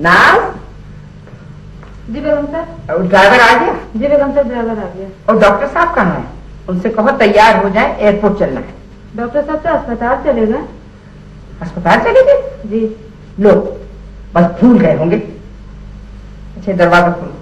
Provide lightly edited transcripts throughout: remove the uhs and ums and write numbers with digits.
नाज। जी बेगम साहब। ड्राइवर आ गया? जी बेगम साहब, ड्राइवर आ गया। और डॉक्टर साहब कहाँ हैं? उनसे कहो तैयार हो जाए, एयरपोर्ट चलना है। डॉक्टर साहब तो अस्पताल चले गए। अस्पताल चले गए? जी। लो, बस भूल गए होंगे। अच्छा, दरवाजा खोलो।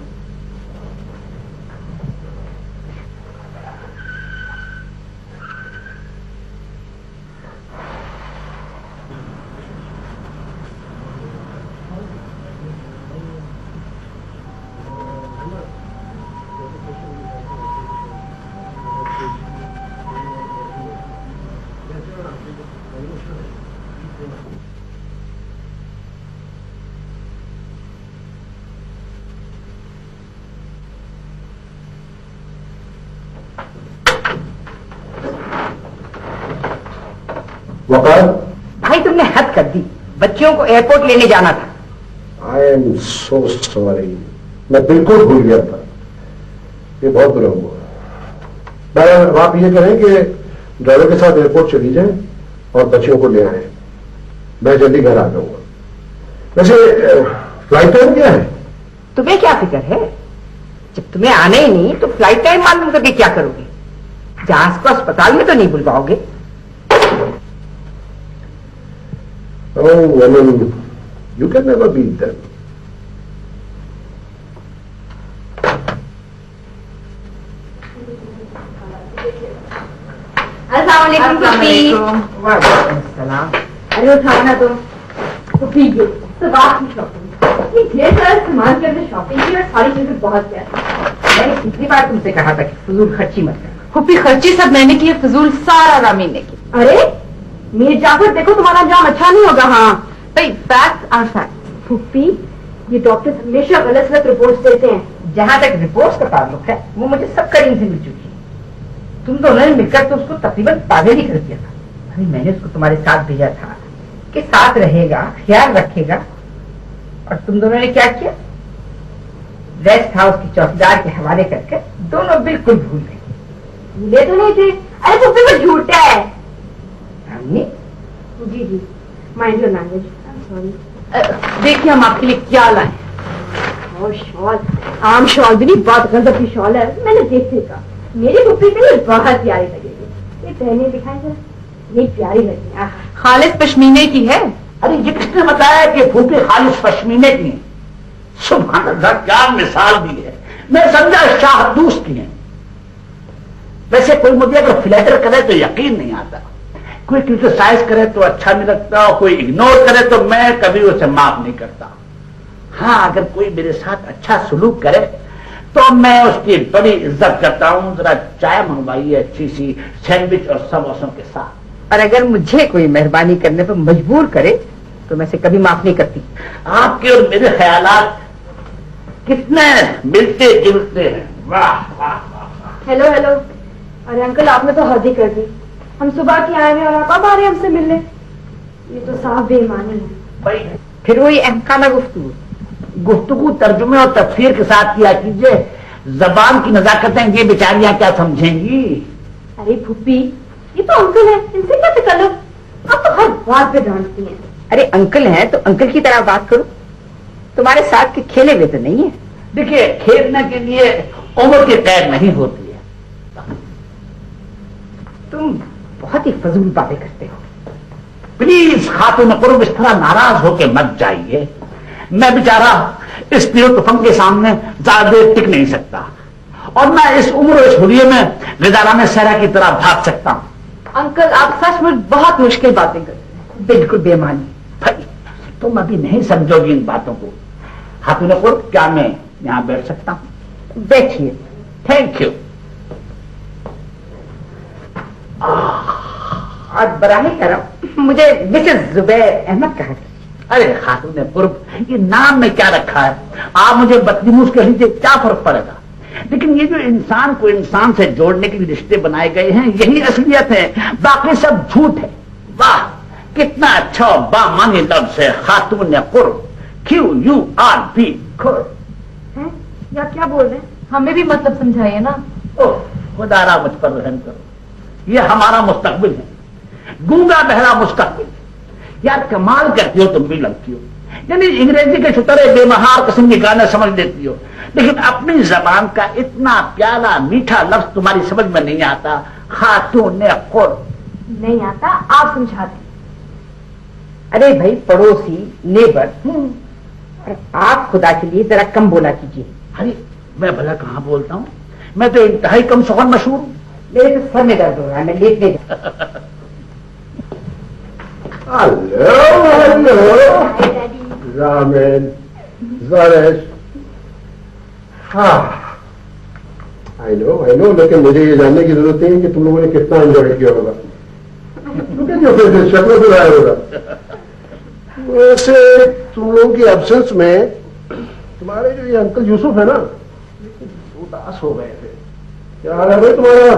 वकार, भाई तुमने हद कर दी, बच्चियों को एयरपोर्ट लेने जाना था। आई एम सो सॉरी, मैं बिल्कुल भूल गया था। ये बहुत बुरा हुआ। अब आप ये करें कि ड्राइवर के साथ एयरपोर्ट चली जाएं और बच्चियों को ले आए। मैं जल्दी घर आ जाऊंगा। वैसे फ्लाइट टाइम क्या है? तुम्हें क्या फिक्र है? जब तुम्हें आना ही नहीं तो फ्लाइट टाइम मालूम करके क्या करोगे? जहाज को अस्पताल में तो नहीं बुलवाओगे? Oh, woman, you can never beat them. अस्सलामुअलैकुम पुप्पी। वालेकुम सलाम। अरे उठाओ ना तुम। पुप्पी ये सुबह की शॉपिंग, ये ढेर सारा सामान के अंदर शॉपिंग की और सारी चीजें बहुत प्यारी। मैंने कितनी बार तुमसे कहा था कि फजूल खर्ची मत करना। पुप्पी खर्ची सब मैंने की, फजूल सारा रामीन ने की। अरे मीर जाफर, देखो तुम्हारा अंजाम अच्छा नहीं होगा। हाँ भाई, फैक्ट्स आर फैक्ट्स। पुप्पी, ये डॉक्टर हमेशा गलत गलत रिपोर्ट्स देते हैं। जहां तक रिपोर्ट्स का ताल्लुक है, वो मुझे सब करीम से मिल चुकी है। तुम दोनों ने मिलकर तो उसको तकरीबन पागल ही कर दिया था। अरे मैंने उसको तुम्हारे साथ भेजा था कि साथ रहेगा, ख्याल रखेगा, और तुम दोनों ने क्या किया? रेस्ट हाउस की चौकीदार के हवाले करके दोनों बिल्कुल भूल गए। भूले तो नहीं थे। अरे पुप्पी, वो झूठा है। जी जी, माइंड योर लैंग्वेज। सॉरी। देखिए हम आपके लिए क्या लाए। और शॉल, आम शॉल भी नहीं, बहुत गजब की शॉल है। मैंने देख देखा, मेरी पुप्पी को ये बहुत प्यारी लगेगी। ये पहने दिखाए जरा, ये प्यारी लगी। खालिस पश्मीने की है। अरे ये किसने बताया कि फूफी खालिस पश्मीने की है? सुभान अल्लाह, क्या मिसाल दी है। मैं समझा शाहदूस की है। वैसे कोई मुझे अगर फ्लैटर करे तो यकीन नहीं आता, कोई क्रिटिसाइज करे तो अच्छा नहीं लगता, और कोई इग्नोर करे तो मैं कभी उसे माफ नहीं करता। हाँ, अगर कोई मेरे साथ अच्छा सलूक करे तो मैं उसकी बड़ी इज्जत करता हूँ। जरा चाय मंगवाइए अच्छी सी, सैंडविच और समोसों के साथ। और अगर मुझे कोई मेहरबानी करने पर मजबूर करे तो मैं इसे कभी माफ नहीं करती। आपके और मेरे ख्यालात कितने मिलते जुलते हैं। वाह वाह वाह। Hello hello. अरे अंकल, आपने तो हद ही कर दी। हम सुबह के आए हैं और आप अब आ रहे हैं हमसे मिलने। ये तो साफ बेईमानी है। भाई फिर वही अहकाना गुफ्तगू। गुफ्तगू तर्जुमे और तफसीर के साथ किया कीजिए। जबान की नजाकतें ये बेचारियां क्या समझेंगी? अरे फुप्पी, ये तो अंकल है, इनसे क्या तकल्लुफ? आप तो हर बात पे डांटती हैं। अरे अंकल हैं तो अंकल की तरह बात करो, तुम्हारे साथ के खेले हुए तो नहीं है। देखिए, खेलने के लिए उम्र की कैद नहीं होती है। तुम बहुत ही फजूल बातें करते हो। प्लीज खातून कुर्ब इस तरह नाराज होके मत जाइए। मैं बेचारा इस पीर तुफंग के सामने ज्यादा देर टिक नहीं सकता, और मैं इस उम्र इस हुलिये में गिदाराने सहरा की तरह भाग सकता हूं। अंकल, आप सचमुच बहुत मुश्किल बातें करते हैं। बिल्कुल बेमानी। भाई तुम अभी नहीं समझोगी इन बातों को। खातून कुर्ब, क्या मैं यहां बैठ सकता हूं? बैठिए। Thank you. और बराहे करम मुझे मिसेस जुबैर अहमद कहा। अरे खातून कुर्ब, ये नाम में क्या रखा है? आप मुझे बदतमीज कह लीजिए, क्या फर्क पड़ेगा? लेकिन ये जो इंसान को इंसान से जोड़ने के लिए रिश्ते बनाए गए हैं, यही असलियत है, बाकी सब झूठ है। वाह, कितना अच्छा और बामानी लफ्ज है, खातून कुर्ब। QURB, कुर्ब। या क्या बोल रहे हैं? हमें भी मतलब समझाइए ना। ओह, खुदारा मुझ पर रहम करो। ये हमारा मुस्तकबिल है, गूंगा बहरा मुस्तकबिल। यार कमाल करती हो तुम भी, लगती हो। یعنی انگریزی کے چھترے بے مہار قسم کے گانے سمجھ لیتی ہو، لیکن اپنی زبان کا اتنا پیارا میٹھا لفظ تمہاری سمجھ میں نہیں آتا. خاتون قر نہیں آتا، آپ سمجھاتے. ارے بھائی پڑوسی نیبر، اور آپ خدا کے لیے ذرا کم بولا کیجیے. ارے میں بھلا کہاں بولتا ہوں، میں تو انتہائی کم سخن مشہور ہوں. میرے تو سر میں درد ہو رہا ہے، میں لیٹنے جا. ہلو رامن زارش. ہاں آئی نو لیکن مجھے یہ جاننے کی ضرورت نہیں ہے کہ تم لوگوں نے کتنا انجوائے کیا ہوگا. شکلوں سے ظاہر ہوگا. ویسے تم لوگوں کی ایبسنس میں تمہارے جو یہ انکل یوسف ہے نا اداس ہو گئے تھے. کیا حال ہے بھائی تمہارا؟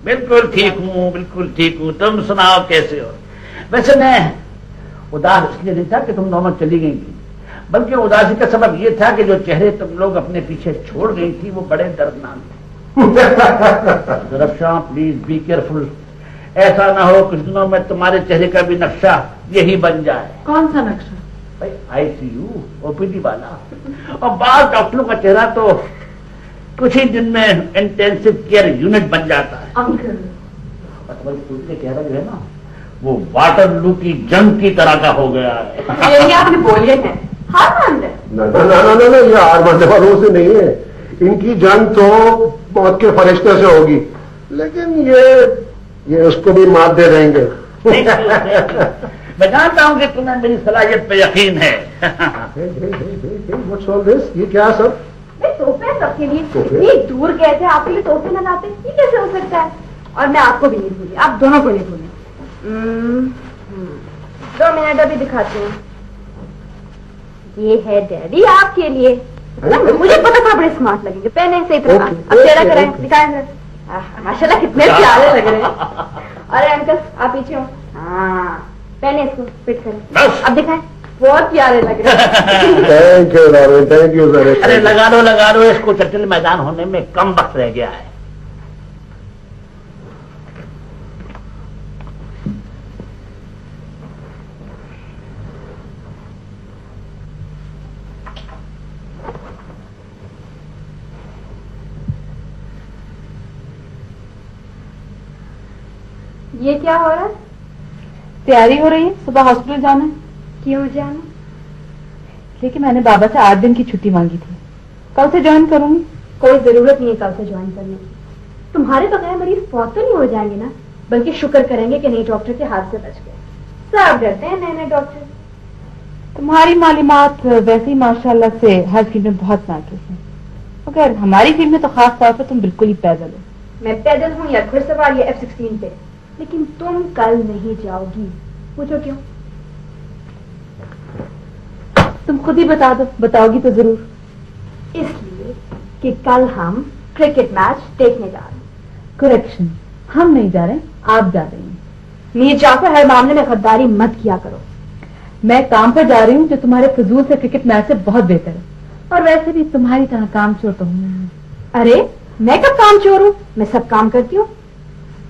بالکل ٹھیک ہوں، بالکل ٹھیک ہوں. تم سناؤ کیسے ہو؟ ویسے میں اداس اس لیے نہیں تھا کہ تم دونوں چلی گئی تھی، بلکہ اداسی کا سبب یہ تھا کہ جو چہرے تم لوگ اپنے پیچھے چھوڑ گئی تھی وہ بڑے دردناک تھے. رفشاں پلیز بی کیئرفل، ایسا نہ ہو کچھ دنوں میں تمہارے چہرے کا بھی نقشہ یہی بن جائے. کون سا نقشہ؟ بھائی آئی سی یو او پی ڈی والا. اور بعض ڈاکٹروں کا چہرہ تو کچھ ہی دن میں انٹینسو کیئر یونٹ بن جاتا ہے. انکل تمہارے چہرہ جو ہے نا وہ واٹر لو کی جنگ کی طرح کا ہو گیا ہے. یہی آپ نے بولے ہیں، ہار مان لیں. نہ یہ ہار ماننے والوں سے نہیں ہے. ان کی جنگ تو موت کے فرشتے سے ہوگی، لیکن یہ اس کو بھی مات دے دیں گے. میں جانتا ہوں کہ تمہیں میری صلاحیت پہ یقین ہے. What's all this? یہ کیا سب؟ میں تحفے سب کے لیے اتنی دور گئے تھے، آپ کے لیے تحفے نہ لاتے، یہ کیسے ہو سکتا ہے؟ اور میں آپ کو بھی نہیں بھولی، آپ دونوں کو نہیں بھولے. 2 منٹ ابھی دکھاتے ہیں. یہ ہے ڈیڈی آپ کے لیے. مجھے پتا تھا بڑے اسمارٹ لگیں گے، پہنے صحیح طرح. اب چہرہ کریں، دکھائیں ذرا. ماشاء اللہ کتنے پیارے لگ رہے ہیں. ارے انکل آپ پیچھے ہو. ہاں پہنے اس کو فٹ کریں، اب دکھائیں. بہت پیارے لگ رہے ہیں. Thank you. ارے لگا لو اس کو، چرچل میدان ہونے میں کم وقت رہ گیا ہے. یہ کیا ہو رہا ہے؟ تیاری ہو رہی ہے، صبح ہاسپٹل جانا ہے. کیوں جانا؟ لیکن میں نے بابا سے 8 دن کی چھٹی مانگی تھی، کل سے جوائن کروں گی. کوئی ضرورت نہیں ہے کل سے جوائن کرنے کی. تمہارے بغیر مریض فوت تو نہیں ہو جائیں گے نا، بلکہ شکر کریں گے کہ نئی ڈاکٹر کے ہاتھ سے بچ گئے. سب ڈرتے ہیں نئے ڈاکٹر. تمہاری معلومات ویسے ہی ماشاء اللہ سے ہر فیلڈ میں بہت ناقص ہیں، مگر ہماری فیلڈ میں تو خاص طور پر تم بالکل ہی پیدل ہو. میں پیدل ہوں یا گھڑ سوار یا F-16 پہ، لیکن تم کل نہیں جاؤ گی. پوچھو کیوں؟ تم خود ہی بتا دو. بتاؤ گی تو ضرور. اس لیے کہ کل ہم کرکٹ میچ دیکھنے جا رہے ہیں. کریکشن، ہم نہیں جا رہے، آپ جا رہے ہیں. میر جعفر ہر معاملے میں غداری مت کیا کرو. میں کام پر جا رہی ہوں جو تمہارے فضول سے کرکٹ میچ سے بہت بہتر ہے، اور ویسے بھی تمہاری طرح کام چور تو ہوں. ارے میں کب کام چور ہوں؟ میں سب کام کرتی ہوں.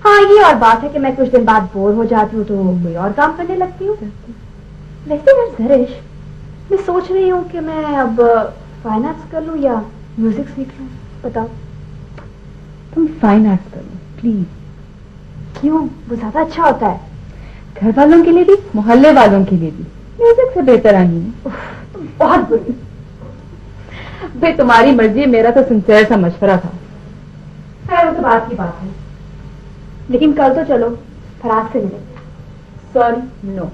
ہاں یہ اور بات ہے کہ میں کچھ دن بعد بور ہو جاتی ہوں تو کوئی اور کام کرنے لگتی ہوں. ویسے میں زرش، میں سوچ رہی ہوں کہ میں اب فائن آرٹس کر لوں یا میوزک سیکھ لوں. بتاؤ. تم فائن آرٹس کر لو پلیز. کیوں؟ وہ زیادہ اچھا ہوتا ہے. گھر والوں کے لیے بھی، محلے والوں کے لیے بھی. میوزک سے بہتر آنی ہے. تم بہت بری. بھائی تمہاری مرضی، میرا تو سنسیئر سا مشورہ تھا. خیر وہ تو بات کی بات ہے، لیکن کل تو چلو فراز سے ملے. سوری نو،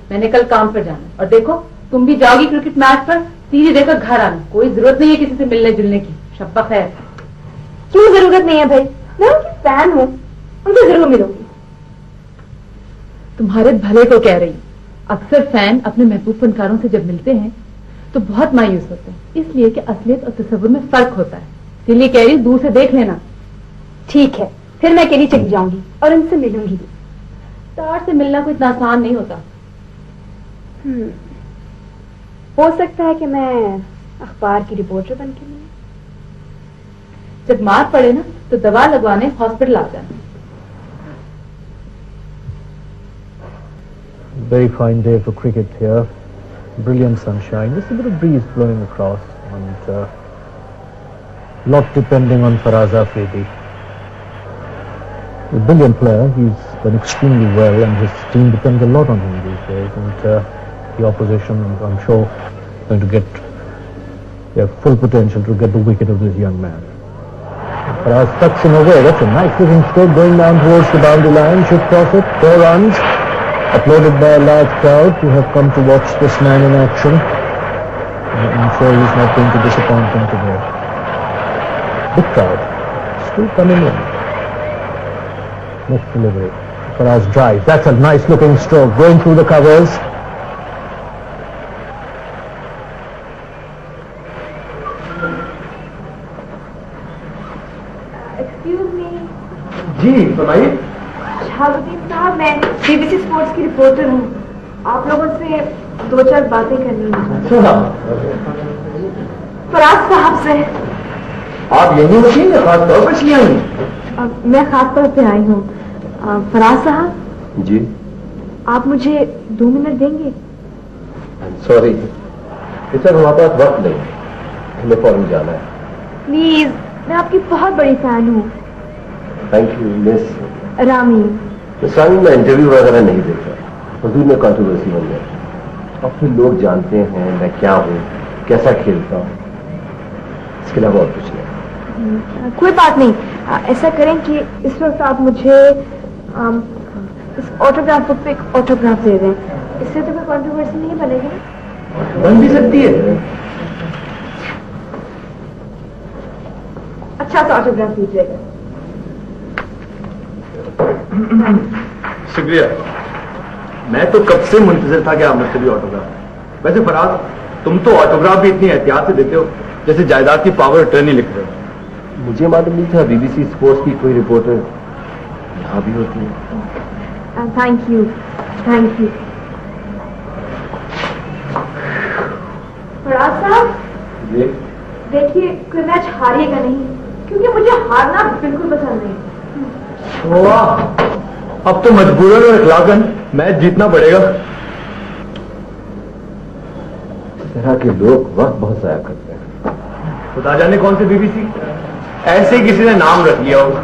میں نے کل کام پر جانا. اور دیکھو تم بھی جاؤ گی کرکٹ میچ پر، سیدھی دے کر گھر آنا. کوئی ضرورت نہیں ہے کسی سے ملنے جلنے کی. شب بخیر. کیوں ضرورت نہیں ہے بھائی؟ میں ان کی فین ہوں، ان سے ضرور ملوں گی. تمہارے بھلے کو کہہ رہی. اکثر فین اپنے محبوب فنکاروں سے جب ملتے ہیں تو بہت مایوس ہوتے ہیں، اس لیے کہ اصلیت اور تصور میں فرق ہوتا ہے. اسی لیے کہہ رہی دور سے دیکھ لینا. ٹھیک ہے، پھر میں اکیلی چلی جاؤں گی اور ان سے ملوں گی. تار سے ملنا کوئی اتنا آسان نہیں ہوتا. ہو سکتا ہے کہ میں اخبار کی رپورٹر بن کے ملوں. جب مار پڑے نا تو دوا لگوانے ہاسپٹل آ جانا. Very fine day for cricket here. brilliant sunshine, just a bit of breeze blowing across, and lot depending on Faraz Afridi. A brilliant player, he's done extremely well, and his team depends a lot on him these days, and the opposition, I'm sure, going to get their full potential to get the wicket of this young man. Faraz tucks him away. That's a nice looking stroke going down towards the boundary line. Should cross it. 4 runs. Applauded by a large crowd who have come to watch this man in action. I'm sure he's not going to disappoint them today. Big crowd. Still coming in. Next delivery. Faraz drives. That's a nice looking stroke. Going through the covers. Excuse me, जी फरमाइए। शहाबुद्दीन साहब, मैं BBC sports की reporter हूँ। आप लोगों से 2-4 बातें करनी है। फराज साहब से। आप यही होती हैं खास तौर पर इसलिए आई? मैं खास तौर पे आई हूँ। फराज साहब जी आप मुझे 2 मिनट देंगे? सॉरी, इस वक्त हमारे पास वक्त नहीं, हमें फौरन जाना है। प्लीज, मैं आपकी बहुत बड़ी फैन हूँ। Thank you miss. रामी, संग में इंटरव्यू वगैरह नहीं देता, हुजूर में कंट्रोवर्सी बन गया। अब फिर लोग जानते हैं मैं क्या हूँ, कैसा खेलता हूँ, इसके अलावा और कुछ नहीं। कोई बात नहीं, ऐसा करें कि इस वक्त आप मुझे इस ऑटोग्राफ बुक पे एक ऑटोग्राफ दे दें। इससे तो कोई कंट्रोवर्सी नहीं बनेगी। बन भी सकती है। अच्छा सा ऑटोग्राफ दीजिएगा। शुक्रिया। मैं तो कब से मुंतजर था कि आप मुझसे भी ऑटोग्राफ। वैसे फराज, तुम तो ऑटोग्राफ भी इतनी एहतियात से देते हो जैसे जायदाद की पावर अटर्नी लिख रहे हो। मुझे मालूम नहीं था बीबीसी स्पोर्ट्स की कोई रिपोर्टर यहाँ भी होती है। Thank you, thank you. Faraz sahab, ये देखिए कोई मैच हारिएगा नहीं, क्योंकि मुझे हारना बिल्कुल पसंद नहीं। वाह, अब तो मजबूरन और इखलाकन मैच जीतना पड़ेगा। इस तरह के लोग वक्त बहुत जाया करते हैं। बता जाने कौन से बीबीसी, ऐसे ही किसी ने नाम रख लिया होगा।